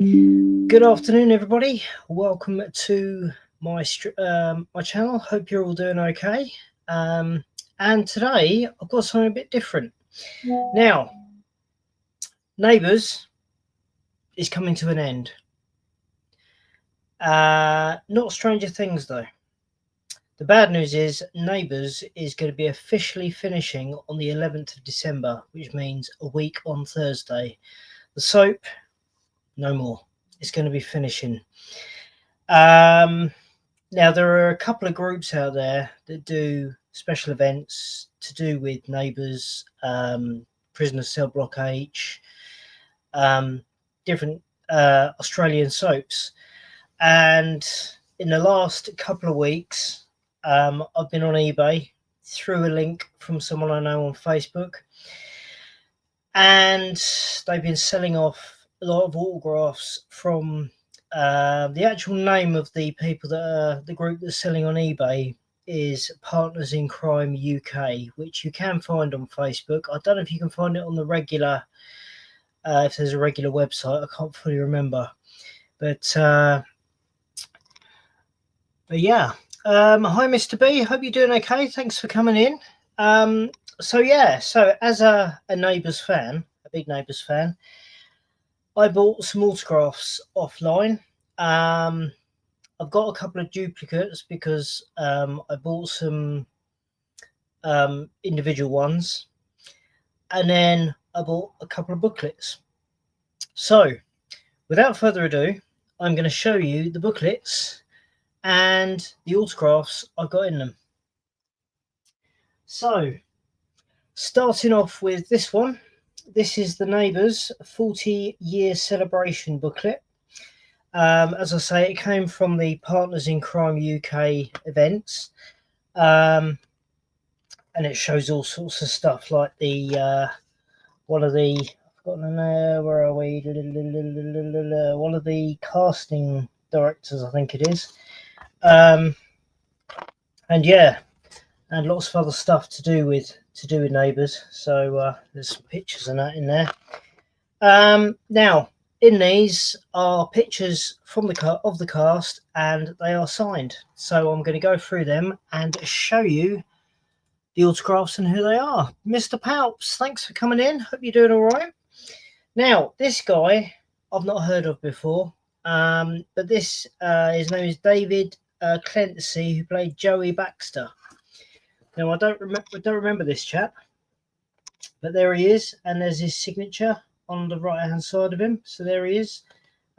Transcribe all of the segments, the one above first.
Good afternoon, everybody. Welcome to my channel. Hope you're all doing okay. And today I've got something a bit different. Now, Neighbours is coming to an end. Not Stranger Things though. The bad news is Neighbours is going to be officially finishing on the 11th of December, which means a week on Thursday. The soap, no more. It's going to be finishing. Now, there are a couple of groups out there that do special events to do with Neighbours, Prisoner Cell Block H, different Australian soaps. And in the last couple of weeks, I've been on eBay through a link from someone I know on Facebook, and they've been selling off a lot of autographs from the actual name of the people that are the group that's selling on eBay is Partners in Crime UK, which you can find on Facebook. I don't know if you can find it on the regular, if there's a regular website. I can't fully remember, but yeah. Hi, Mr. B. Hope you're doing okay. Thanks for coming in. So as a Neighbours fan, a big Neighbours fan, I bought some autographs offline. I've got a couple of duplicates because I bought some individual ones, and then I bought a couple of booklets. So without further ado, I'm going to show you the booklets and the autographs I got in them. So starting off with this one. This is the Neighbours 40-year celebration booklet. As I say, it came from the Partners in Crime UK events, and it shows all sorts of stuff like the one of the where are we? One of the casting directors, I think it is, and yeah, and lots of other stuff to do with Neighbours. So there's some pictures and that in there. Now, in these are pictures from of the cast, and they are signed. So I'm going to go through them and show you the autographs and who they are. Mr. Palps, thanks for coming in. Hope you're doing all right. Now, this guy I've not heard of before, but this his name is David Clancy, who played Joey Baxter. Now, I don't remember this chap, but there he is, and there's his signature on the right hand side of him. So there he is.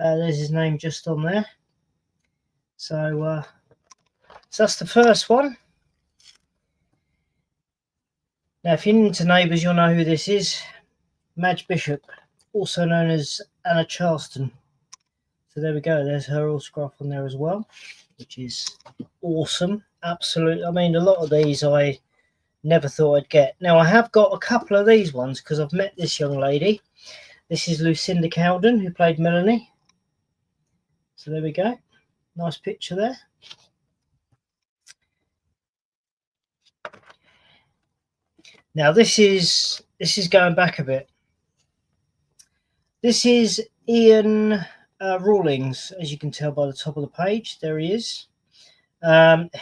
There's his name just on there. So that's the first one. Now, if you're into Neighbours, you'll know who this is. Madge Bishop, also known as Anna Charleston. So there we go. There's her autograph on there as well, which is awesome. Absolutely. I mean, a lot of these I never thought I'd get. Now, I have got a couple of these ones because I've met this young lady. This is Lucinda Cowden, who played Melanie. So there we go. Nice picture there. Now, this is going back a bit. This is Ian Rawlings, as you can tell by the top of the page. There he is.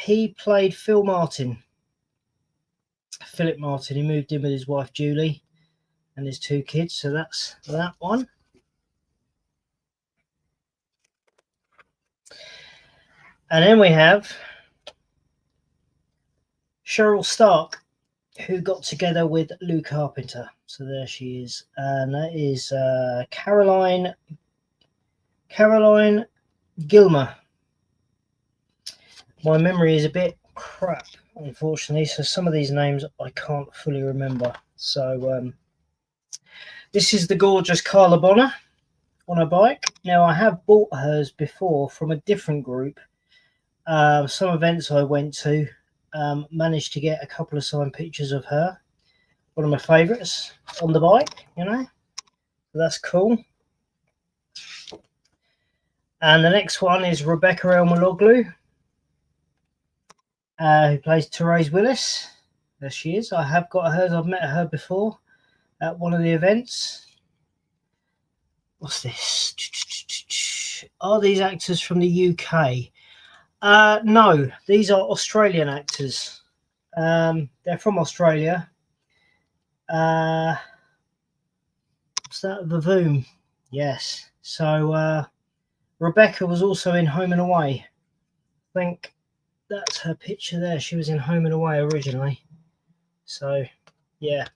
He played Philip Martin. He moved in with his wife Julie and his two kids. So that's that one. And then we have Cheryl Stark, who got together with Lou Carpenter. So there she is. And that is Caroline Gilmer. My memory is a bit crap, unfortunately, so some of these names I can't fully remember. So this is the gorgeous Carla Bonner on a bike. Now, I have bought hers before from a different group. Some events I went to, managed to get a couple of signed pictures of her. One of my favourites on the bike, you know. That's cool. And the next one is Rebecca Elmaloglu, who plays Therese Willis. There she is. I have got hers. I've met her before at one of the events. What's this? Are these actors from the UK? No, these are Australian actors. They're from Australia. What's that? Vavoom. Yes. So Rebecca was also in Home and Away. I think that's her picture there. She was in Home and Away originally. So, yeah.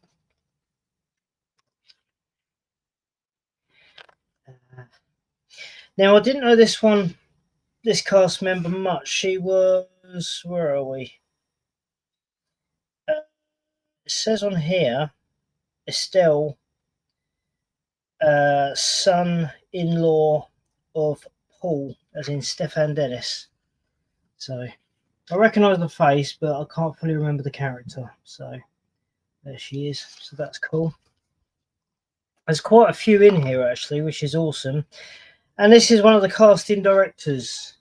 Now, I didn't know this cast member much. She was, where are we? It says on here, Estelle, son-in-law of Paul, as in Stefan Dennis. So, I recognise the face, but I can't fully remember the character. So, there she is. So, that's cool. There's quite a few in here, actually, which is awesome. And this is one of the casting directors.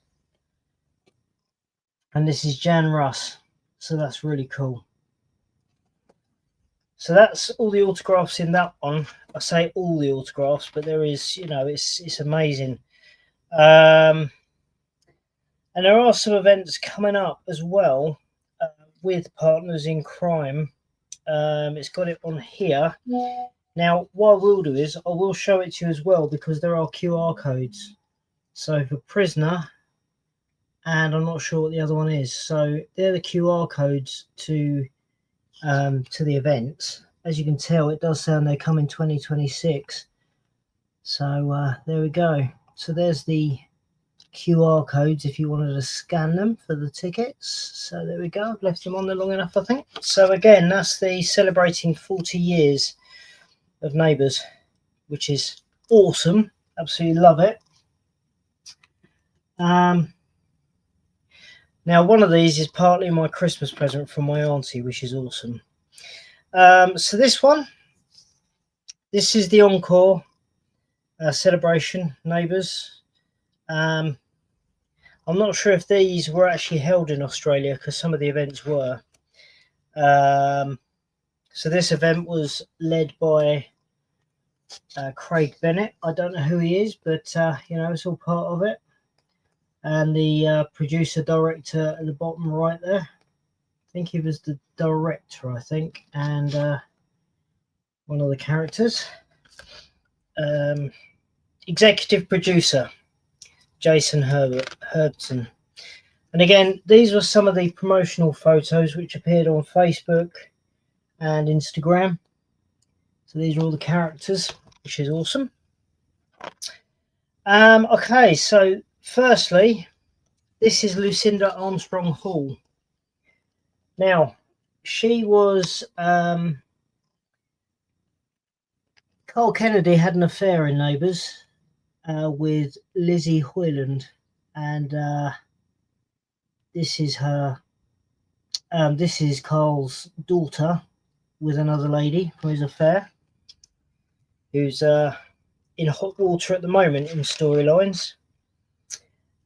And this is Jan Russ. So that's really cool. So that's all the autographs in that one. I say all the autographs, but there is, you know, it's amazing. And there are some events coming up as well with Partners in Crime. It's got it on here. Now, what I will do is I will show it to you as well, because there are QR codes. So for Prisoner, and I'm not sure what the other one is. So they're the QR codes to the events. As you can tell, it does sound they come in 2026. So there we go. So there's the QR codes if you wanted to scan them for the tickets. So there we go. I've left them on there long enough, I think. So again, that's the celebrating 40 years of Neighbours, which is awesome. Absolutely love it. Now, one of these is partly my Christmas present from my auntie, which is awesome. So this one, this is the encore celebration, Neighbours. I'm not sure if these were actually held in Australia, because some of the events were. So this event was led by Craig Bennett. I don't know who he is, but you know, it's all part of it. And the producer director at the bottom right there, I think he was the director, I think, and one of the characters. Executive producer Jason Herbson. And again, these were some of the promotional photos which appeared on Facebook and Instagram. So these are all the characters, which is awesome. Okay, so firstly, this is Lucinda Armstrong Hall. Now, she was Carl Kennedy had an affair in Neighbours with Lizzie Hoyland, and this is her. This is Carl's daughter with another lady from his affair, who's in hot water at the moment in storylines.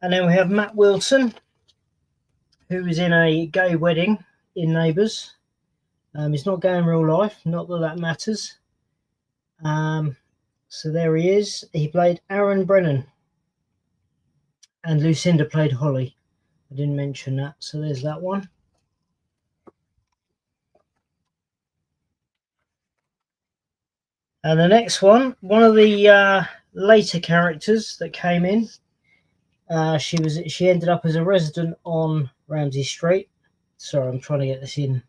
And then we have Matt Wilson, who is in a gay wedding in Neighbours. He's not gay in real life, not that that matters. So there he is. He played Aaron Brennan, and Lucinda played Holly. I didn't mention that, so there's that one. And the next one of the later characters that came in. She ended up as a resident on Ramsey Street. Sorry, I'm trying to get this in.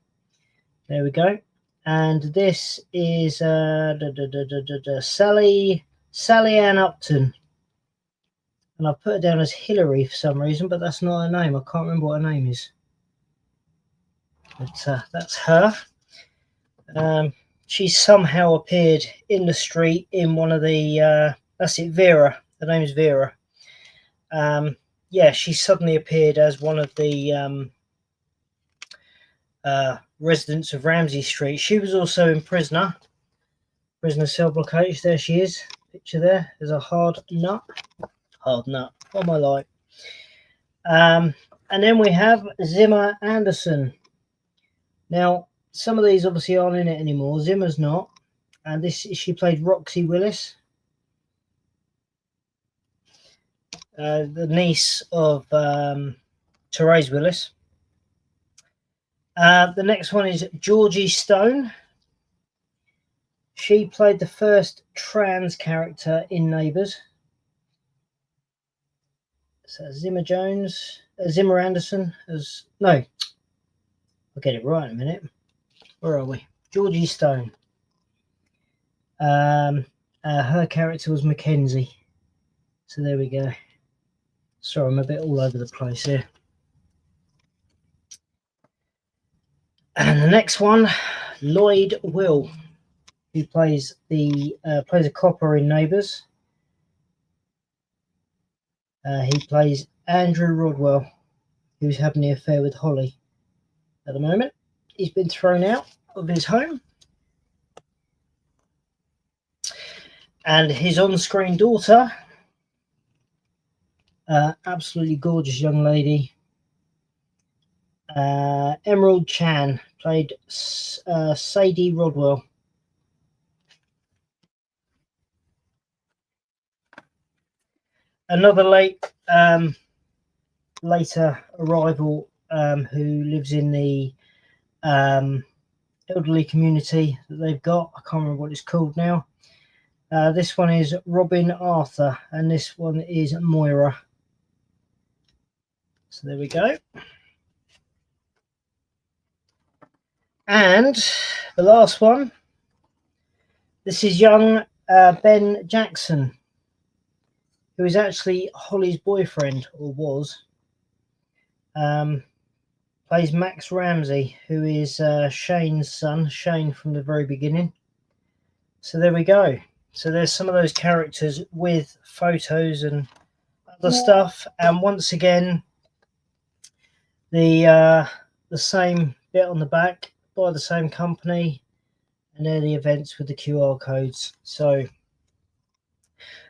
There we go. And this is Sally Ann Upton. And I put her down as Hillary for some reason, but that's not her name. I can't remember what her name is. But that's her. She somehow appeared in the street in one of the... that's it, Vera. Her name is Vera. Yeah, she suddenly appeared as one of the residents of Ramsey Street. She was also in Prisoner Cell Block H. There she is. Picture there. There's a hard nut. What am I like? And then we have Zimmer Anderson. Now, some of these obviously aren't in it anymore. Zimmer's not. And she played Roxy Willis. the niece of Therese Willis. The next one is Georgie Stone. She played the first trans character in Neighbours. So Zimmer Anderson no, I'll get it right in a minute. Where are we? Georgie Stone. Her character was Mackenzie. So there we go. Sorry, I'm a bit all over the place here. And the next one, Lloyd Will, who plays a copper in Neighbours. He plays Andrew Rodwell, who's having the affair with Holly at the moment. He's been thrown out of his home. And his on-screen daughter, absolutely gorgeous young lady, Emerald Chan, played Sadie Rodwell. Another later arrival who lives in the elderly community that they've got. I can't remember what it's called now. This one is Robin Arthur, and this one is Moira. So there we go. And the last one, this is young Ben Jackson, who is actually Holly's boyfriend, or was. Plays Max Ramsey, who is Shane's son, Shane from the very beginning. So there we go. So there's some of those characters with photos and other stuff. And once again, the same bit on the back by the same company, and they're the events with the QR codes. So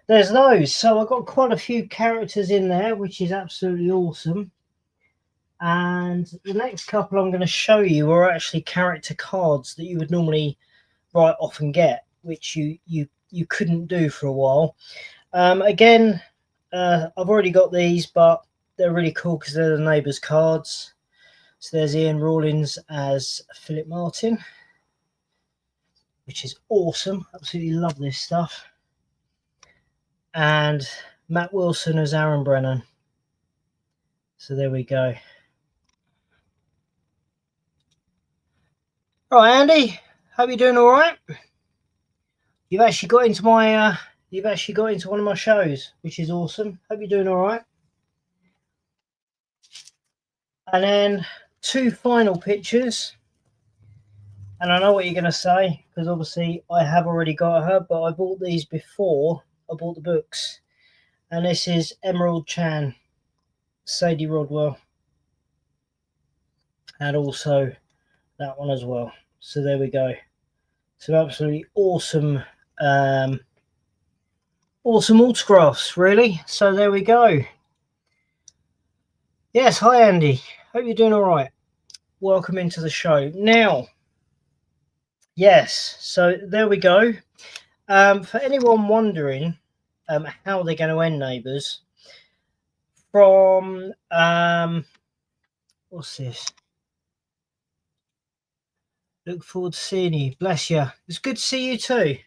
there's those. So I've got quite a few characters in there, which is absolutely awesome. And the next couple I'm going to show you are actually character cards that you would normally write off and get, which you couldn't do for a while. Again, I've already got these, but they're really cool because they're the Neighbours cards. So there's Ian Rawlins as Philip Martin, which is awesome. Absolutely love this stuff. And Matt Wilson as Aaron Brennan. So there we go. All right, Andy. Hope you're doing all right. You've actually got into my one of my shows, which is awesome. Hope you're doing all right. And then two final pictures. And I know what you're going to say, because obviously I have already got her, but I bought these before I bought the books. And this is Emerald Chan, Sadie Rodwell, and also that one as well. So there we go. So absolutely awesome, awesome autographs, really. So there we go. Yes, hi Andy. Hope you're doing all right. Welcome into the show. Now, yes, so there we go. For anyone wondering how they're going to end Neighbours, from what's this? Look forward to seeing you. Bless you. It's good to see you too.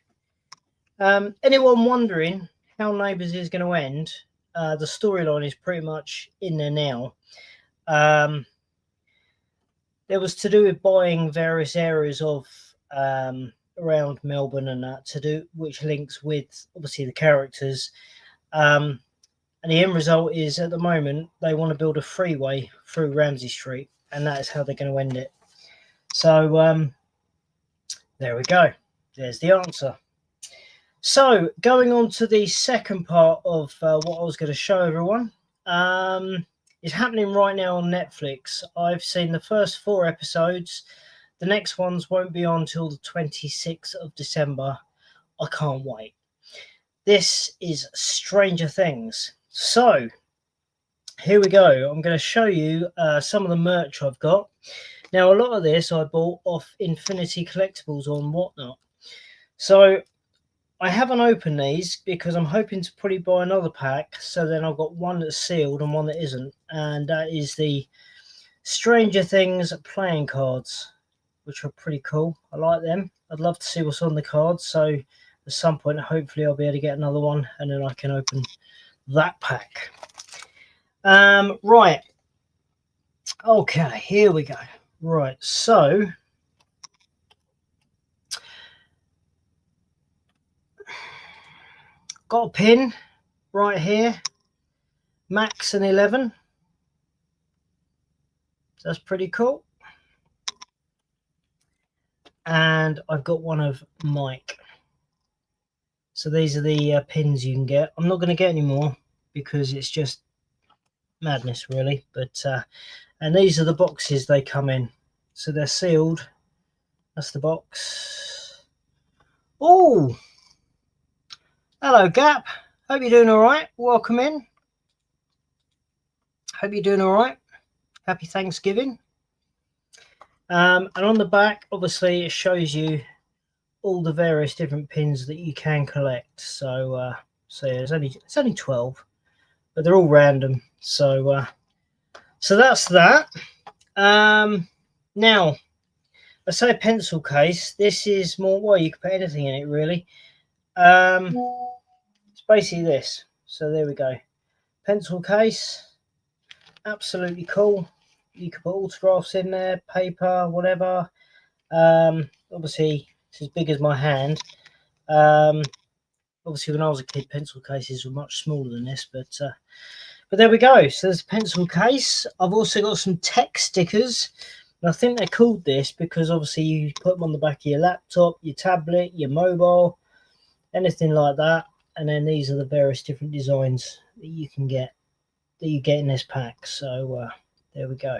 Anyone wondering how Neighbours is going to end? The storyline is pretty much in there now. There was to do with buying various areas of around Melbourne and that to do, which links with obviously the characters. And the end result is at the moment they want to build a freeway through Ramsey Street, and that is how they're going to end it. So there we go. There's the answer. So going on to the second part of what I was going to show everyone. It's happening right now on Netflix. I've seen the first 4 episodes. The next ones won't be on till the 26th of December. I can't wait. This is Stranger Things. So here we go. I'm going to show you some of the merch I've got. Now, a lot of this I bought off Infinity Collectibles on Whatnot. So I haven't opened these because I'm hoping to probably buy another pack, so then I've got one that's sealed and one that isn't, and that is the Stranger Things playing cards, which are pretty cool. I like them. I'd love to see what's on the cards, so at some point hopefully I'll be able to get another one and then I can open that pack. Right, okay, here we go. Right, so got a pin right here, Max and 11. That's pretty cool. And I've got one of Mike. So these are the pins you can get. I'm not going to get any more because it's just madness, really. But and these are the boxes they come in. So they're sealed. That's the box. Oh, hello, Gap. Hope you're doing all right. Welcome in. Hope you're doing all right. Happy Thanksgiving. And on the back, obviously, it shows you all the various different pins that you can collect. So, so yeah, it's only 12, but they're all random. So, so that's that. Now, I say pencil case. This is more. Well, you can put anything in it, really. It's basically this. So there we go. Pencil case. Absolutely cool. You can put autographs in there, paper, whatever. Obviously, it's as big as my hand. Obviously, when I was a kid, pencil cases were much smaller than this, but there we go. So there's a pencil case. I've also got some tech stickers. And I think they're called this because obviously you put them on the back of your laptop, your tablet, your mobile, anything like that. And then these are the various different designs that you can get, that you get in this pack. So there we go.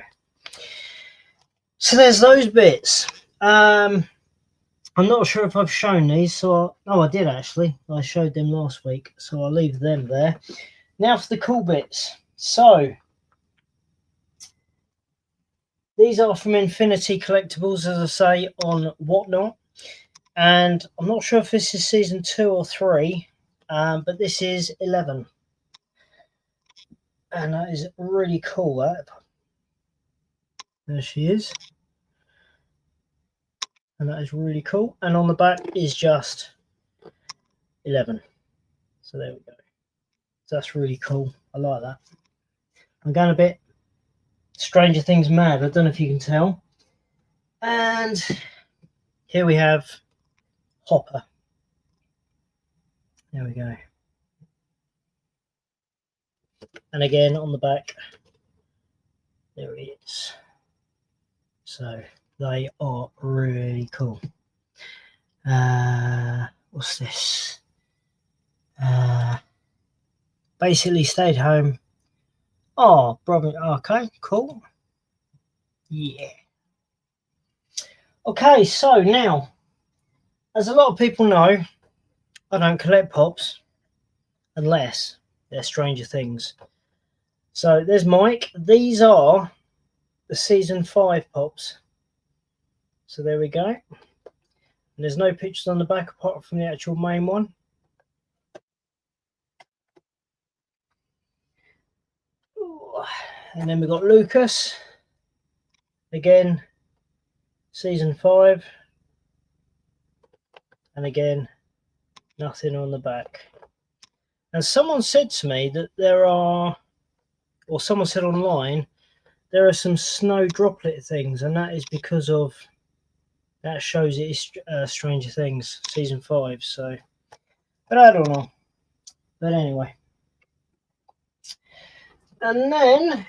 So there's those bits. I'm not sure if I've shown these, so I did actually. I showed them last week, so I'll leave them there. Now for the cool bits. So these are from Infinity Collectibles, as I say, on Whatnot. And I'm not sure if this is season 2 or 3, but this is 11. And that is really cool, that. There she is. And that is really cool. And on the back is just 11. So there we go. So that's really cool. I like that. I'm going a bit Stranger Things mad. I don't know if you can tell. And here we have Hopper. There we go. And again on the back, there he is. So they are really cool. What's this? Basically stayed home. Oh, brother. Okay, cool. Yeah. Okay, so now, as a lot of people know, I don't collect pops unless they're Stranger Things. So there's Mike. These are the season 5 pops. So there we go. And there's no pictures on the back apart from the actual main one. And then we've got Lucas. Again, season 5. And again, nothing on the back. And someone said to me that there are, or someone said online, there are some snow droplet things, and that is because of, that shows it is Stranger Things season 5. So, but I don't know. But anyway. And then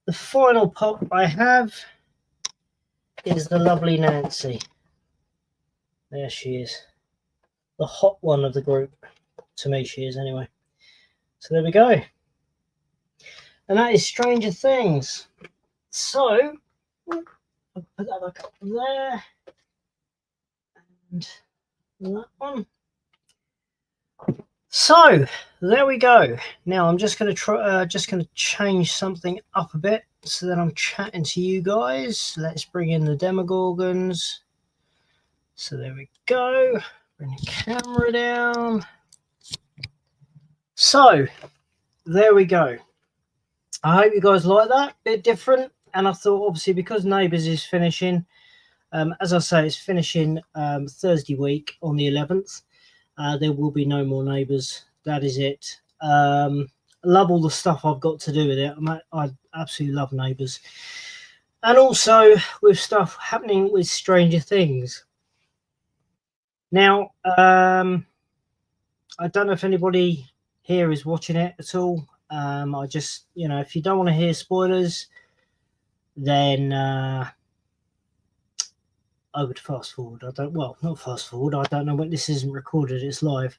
the final pop I have is the lovely Nancy. There she is. The hot one of the group. To me, she is anyway. So there we go. And that is Stranger Things. So, I'll put that back up there. And that one. So there we go. Now I'm just going to try, change something up a bit so that I'm chatting to you guys. Let's bring in the Demogorgons. So there we go. Bring the camera down. So there we go. I hope you guys like that. Bit different. And I thought, obviously, because Neighbours is finishing, as I say, it's finishing Thursday week on the 11th. There will be no more Neighbours. That is it. Love all the stuff I've got to do with it. I absolutely love Neighbours. And also with stuff happening with Stranger Things. Now, I don't know if anybody here is watching it at all. I just, if you don't want to hear spoilers, then I would fast forward. Not fast forward. I don't know when this isn't recorded. It's live.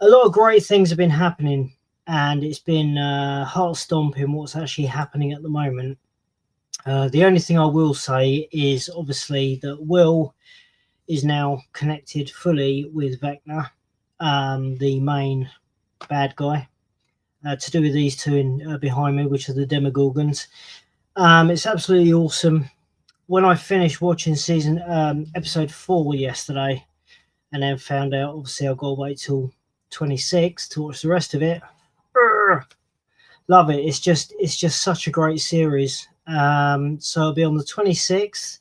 A lot of great things have been happening, and it's been heart stomping what's actually happening at the moment. The only thing I will say is obviously that Will is now connected fully with Vecna, the main bad guy, to do with these two behind me, which are the Demogorgons. It's absolutely awesome. When I finished watching episode 4 yesterday, and then found out, obviously, I've got to wait till 26 to watch the rest of it. Love it. It's just such a great series. So it'll be on the 26th,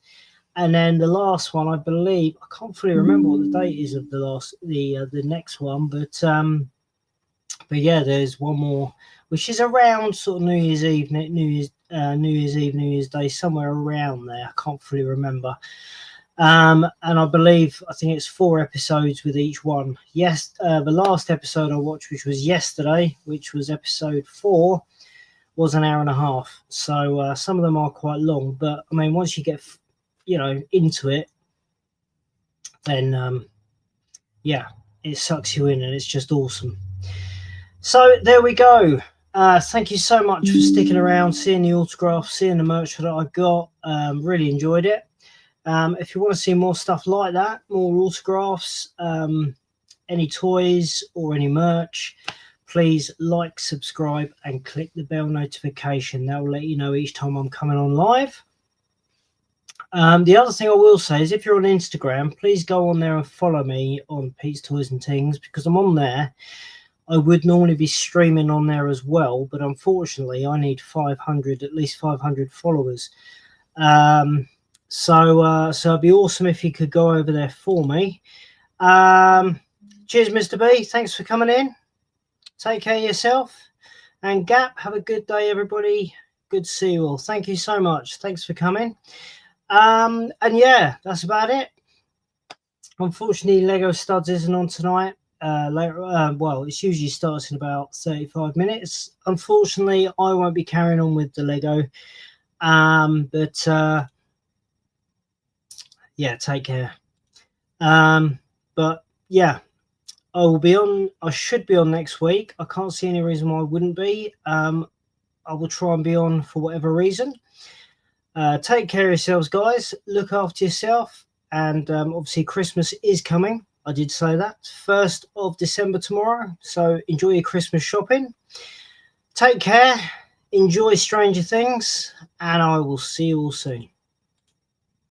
and then the last one, I believe, I can't fully remember what the date is of the next one, but yeah, there's one more, which is around sort of New Year's Eve, New Year's Day, somewhere around there. I can't fully remember. And I think it's 4 episodes with each one. Yes, the last episode I watched, which was yesterday, which was episode 4, was an hour and a half. So some of them are quite long, but I mean, once you get into it, then yeah, it sucks you in, and it's just awesome. So there we go. Thank you so much for sticking around, seeing the autographs, seeing the merch that I got. Really enjoyed it. If you want to see more stuff like that, more autographs, any toys or any merch, please like, subscribe, and click the bell notification. That will let you know each time I'm coming on live. The other thing I will say is, if you're on Instagram, please go on there and follow me on Pete's Toys and Things, because I'm on there. I would normally be streaming on there as well, but unfortunately I need at least 500 followers. So it'd be awesome if you could go over there for me. Cheers, Mr. B. Thanks for coming in. Take care of yourself. And Gap, have a good day, everybody. Good to see you all. Thank you so much. Thanks for coming. And yeah, that's about it. Unfortunately, Lego Studs isn't on tonight. Well, it usually starts in about 35 minutes. Unfortunately, I won't be carrying on with the Lego. But yeah, take care. But yeah, I should be on next week. I can't see any reason why I wouldn't be. I will try and be on for whatever reason. Take care of yourselves, guys. Look after yourself. And obviously Christmas is coming. I did say that. 1st of December tomorrow. So enjoy your Christmas shopping. Take care. Enjoy Stranger Things. And I will see you all soon.